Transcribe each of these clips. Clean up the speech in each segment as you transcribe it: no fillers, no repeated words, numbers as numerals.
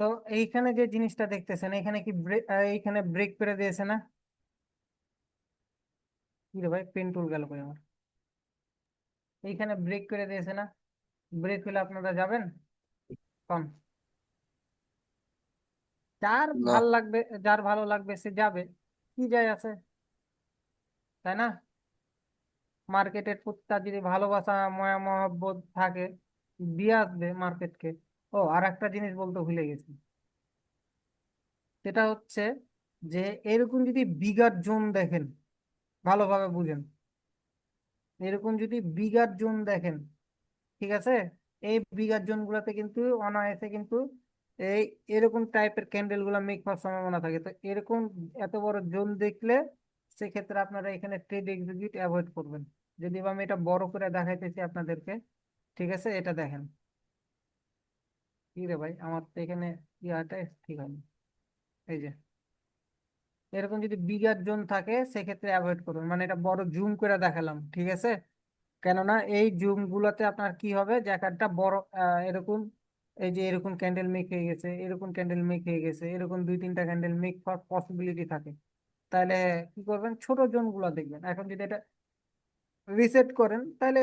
তো এইখানে যে জিনিসটা দেখতেছেন, এখানে কি এইখানে ব্রেক করে দিয়েছে না? কি রে ভাই, পেন টুল গেল কই আমার? এইখানে ব্রেক করে দিয়েছে না? ব্রেক হলে আপনারা যাবেন? কম। যার না। ভাল লাগবে, যার ভালো লাগবে সে যাবে, কি যায় আছে, তাই না? মার্কেটের প্রতি তার যদি ভালোবাসা মায়া মহব্বত থাকে, দিয়ে আসবে মার্কেটকে। ও, আর একটা জিনিস বলতে ভুলে গেছি। সেটা হচ্ছে যে এরকম যদি বিগার জোন দেখেন, ভালোভাবে বুঝেন, এরকম যদি বিগার জোন দেখেন, ঠিক আছে, এই বিগার জোন গুলাতে কিন্তু অনায়াসে কিন্তু এই এরকম টাইপের ক্যান্ডেল গুলা মেক হওয়ার সম্ভাবনা থাকে। তো এরকম এত বড় জোন দেখলে সেক্ষেত্রে আপনারা এখানে ট্রেড এক্সিকিউট অ্যাভয়েড করবেন। যদি বা আমি এটা বড় করে দেখাইতেছি আপনাদেরকে, ঠিক আছে, এটা দেখেন। কি রে ভাই, আমার তো এখানে ইয়াটা ঠিক হয়নি। এই যে এরকম যদি বিগার জোন থাকে সেক্ষেত্রে অ্যাভয়েড করুন, মানে এটা বড় জুম করে দেখালাম, ঠিক আছে। কেননা এই জুম গুলোতে আপনার কি হবে, যে একটা বড় এরকম, এই যে এরকম ক্যান্ডেল মেক হয়ে গেছে, এরকম ক্যান্ডেল মেক হয়ে গেছে, এরকম দুই তিনটা ক্যান্ডেল মেক হওয়ার পসিবিলিটি থাকে। তাহলে কি করবেন, ছোট জোন গুলো দেখবেন। এখন যদি এটা রিসেট করেন তাহলে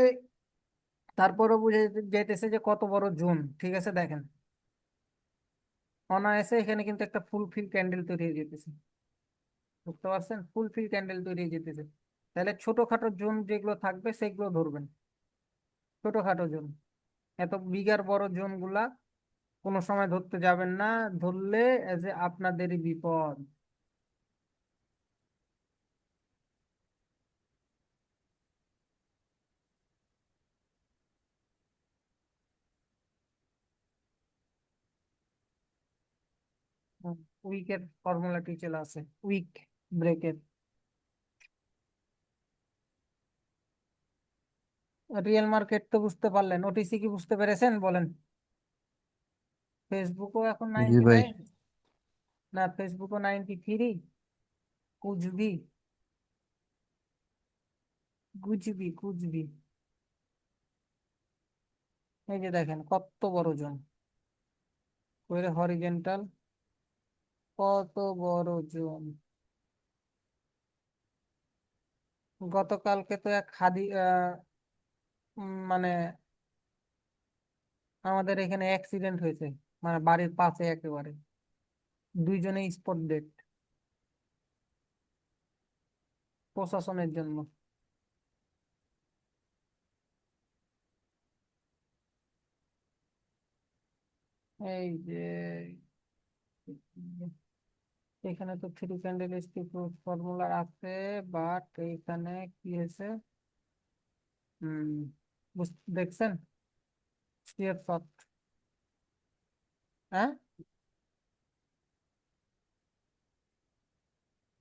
তারপরও বুঝে যেতেছে যে কত বড় জোন, ঠিক আছে। দেখেন অনায়াসে এখানে কিন্তু একটা ফুলফিল ক্যান্ডেল তৈরি হয়ে যেতেছে, বুঝতে পারছেন? ফুলফিল ক্যান্ডেল তৈরি হয়ে যেতেছে। তাহলে ছোটখাটো জোন যেগুলো থাকবে সেগুলো ধরবেন, ছোটখাটো জোন। এত বিঘার বড় জোন গুলা কোনো সময় ধরতে যাবেন না। ধরলে এজ এ আপনাদেরই বিপদ। উইকের ফর্মুলাটি চলে আসে, উইক ব্রেকের। রিয়েল মার্কেট তো বুঝতে পারলেন, ওটিসি কি বুঝতে পেরেছেন বলেন? ফেসবুকও এখন জি নাইনটি ভাই। নাইন না, ফেসবুকও 93, কুচবি, কুচবি কুচবি। এই যে দেখেন কত বড় জোন, ওই হরিজেন্টাল, কত বড় জোন। গতকালকে তো এক খাদি মানে আমাদের এখানে অ্যাক্সিডেন্ট হয়েছে, মানে বাড়ির পাশে একেবারে, দুইজনে স্পট ডেড, প্রশাসনের জন্য। এই যে এখানে তো থ্রি ক্যান্ডেল স্টিক ফর্মুলা আছে, বাট এইখানে কি হয়েছে, হম, দেখছেন? স্টিয়ার শট, হ্যাঁ,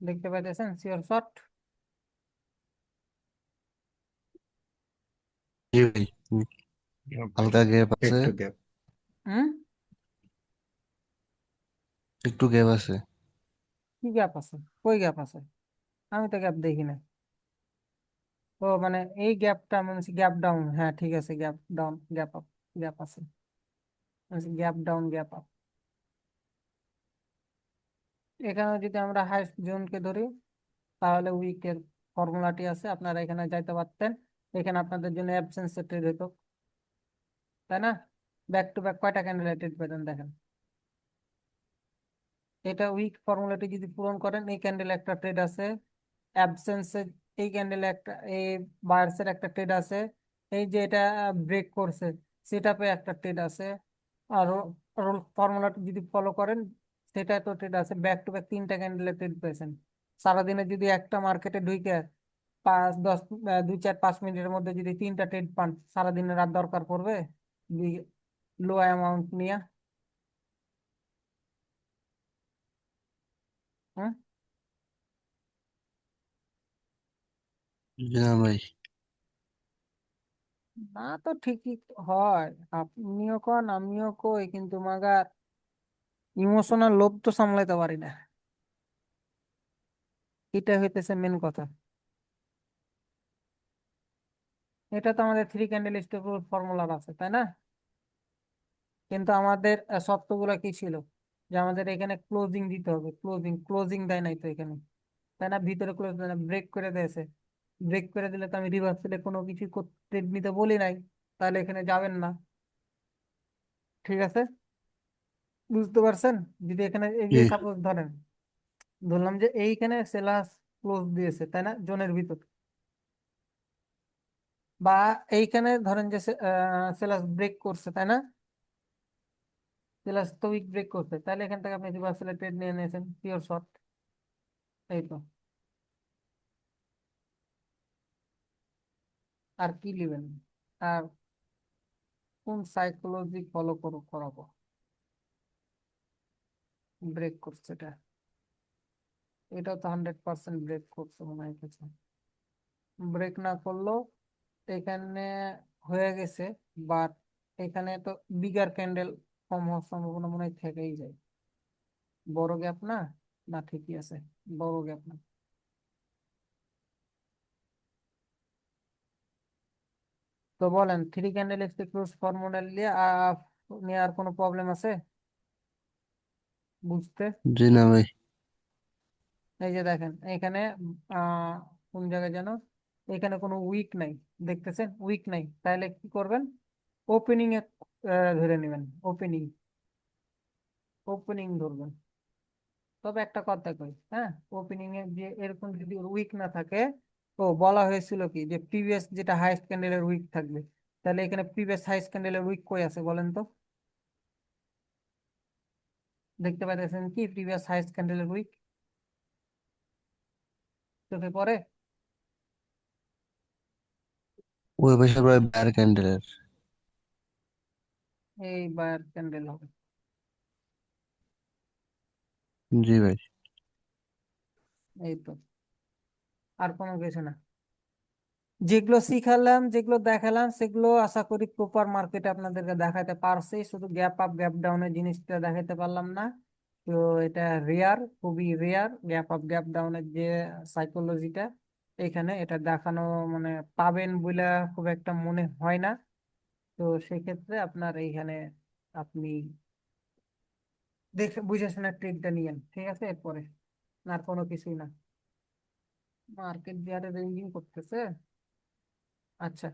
দেখতে পাইতেছেন শিওর শট? জি ভাই। হালকা গ্যাপ আছে। একটু গ্যাপ। হুম। একটু গ্যাপ আছে। কি গ্যাপ আছে? কই গ্যাপ আছে? আমি তো গ্যাপ দেখি না। ও মানে এই গ্যাপটা মানে গ্যাপ ডাউন, হ্যাঁ ঠিক আছে, gap down gap up, gap আছে, গ্যাপ ডাউন গ্যাপ আপ। এখানে যদি আমরা হাইস্ট জোনকে ধরি তাহলে উইকের ফর্মুলাটি আছে, আপনারা এখানে যাইতে পারতেন। এখানে আপনাদের জন্য অ্যাবসেন্স ট্রেড হতো, তাই না? ব্যাক টু ব্যাক কয়টা ক্যান্ডেল ট্রেড পেতেন দেখেন। এটা উইক ফর্মুলাটি যদি পূরণ করেন, এই ক্যান্ডেল একটা ট্রেড আছে, অ্যাবসেন্সে এই ক্যান্ডেল একটা, এই বায়ার্সের একটা ট্রেড আছে, এই যে এটা ব্রেক করছে সেটাপে একটা ট্রেড আছে। আর রোল ফর্মুলাটি যদি ফলো করেন সেটা তো ট্রেড আছে, ব্যাক টু ব্যাক তিনটা ক্যান্ডেলের ট্রেড পেয়েছেন। সারাদিনে যদি একটা মার্কেটে ঢুকে 5 10 2 4 5 মিনিটের মধ্যে যদি তিনটা ট্রেড পান, সারাদিনের রাত দরকার পড়বে লো অ্যামাউন্ট নিয়ে? হ্যাঁ, জি না ভাই। না তো ঠিকই হয়। আপনিও কন আমিও কই, কিন্তু মাগার ইমোশনাল লোভ তো সামলাইতে পারি না, এটা হইতেছে মেন কথা। এটা তো আমাদের থ্রি ক্যান্ডেল স্টিক ফর্মুলা আছে, তাই না? কিন্তু আমাদের শর্তগুলো কি ছিল? যে আমাদের এখানে ক্লোজিং দিতে হবে, ক্লোজিং ক্লোজিং দেয় নাই তো এখানে, তাই না? ভিতরে ক্লোজ দেয় না, ব্রেক করে দিয়েছে। ব্রেক করে দিলে তো আমি রিভার্সালে কোনো কিছু করতে নিতে বলি নাই, তাহলে এখানে যাবেন না। ঠিক আছে, বুঝতে পারছেন? যদি এখানে এই যে জি। সাপোজ ধরেন, ধরলাম যে এইখানে সেলাস ক্লোজ দিয়েছে, তাই না, জোনের ভিতর, বা এইখানে ধরেন যে সেলাস ব্রেক করছে, তাই না? সেলাস তো উইক ব্রেক করছে, তাহলে এখান থেকে আপনি রিভার্সালে ট্রেড নিয়ে নিয়েছেন, পিওর শর্ট। এই তো। আর কি নেবেন? আর কোন সাইকোলজি ফলো করাবো? ব্রেক করছে এটা, এটাও তো 100% ব্রেক করছে মনে হয় কিছু। ব্রেক না করলেও এখানে হয়ে গেছে, বাট এখানে তো বিগার ক্যান্ডেল ফর্ম হওয়ার সম্ভাবনা মনে হয় থেকেই যায়। বড় গ্যাপ না? না ঠিকই আছে, বড় গ্যাপ না। তো বলেন, three candle stick close formula নিয়ে আর কোনো প্রবলেম আছে বুঝতে? জি না ভাই। এই যে দেখেন এখানে আহ কোন জায়গায় যেন, এখানে কোনো উইক নাই, দেখতেছেন উইক নাই, তাহলে কি করবেন? ওপেনিং এ ধরে নেবেন, ওপেনিং, ওপেনিং ধরবেন। তবে একটা কথা কই, হ্যাঁ, ওপেনিং এ যে এরকম যদি উইক না থাকে, তো বলা হয়েছিল কি যে প্রিভিয়াস যেটা হাইস্ট ক্যান্ডেলের উইক থাকবে, তাহলে এখানে প্রিভিয়াস হাইস্ট ক্যান্ডেলের উইক কই আছে বলেন তো? দেখতে পাইতেছেন কি প্রিভিয়াস হাইস্ট ক্যান্ডেলের উইক চোখে পড়ে? ওই পাশে ভাই বায়ার ক্যান্ডেলের। এই বায়ার ক্যান্ডেল হবে। জি ভাই। এই তো, আর কোনো কিছু না। যেগুলো শিখালাম, যেগুলো দেখালাম, সেগুলো আশা করি প্রপার মার্কেটে আপনাদেরকে দেখাতে পারছি, শুধু গ্যাপ আপ গ্যাপ ডাউনের জিনিসটা দেখাতে পারলাম না। তো এটা রেয়ার, খুবই রেয়ার, গ্যাপ আপ গ্যাপ ডাউনের যে সাইকোলজিটা এখানে এটা দেখানো, মানে পাবেন বলে খুব একটা মনে হয় না। তো সেক্ষেত্রে আপনার এইখানে আপনি দেখে বুঝে শুনে ট্রেডটা নিয়েন, ঠিক আছে? এরপরে আর কোনো কিছুই না। মার্কেট যে আরে রেঞ্জিং করতেছে। আচ্ছা।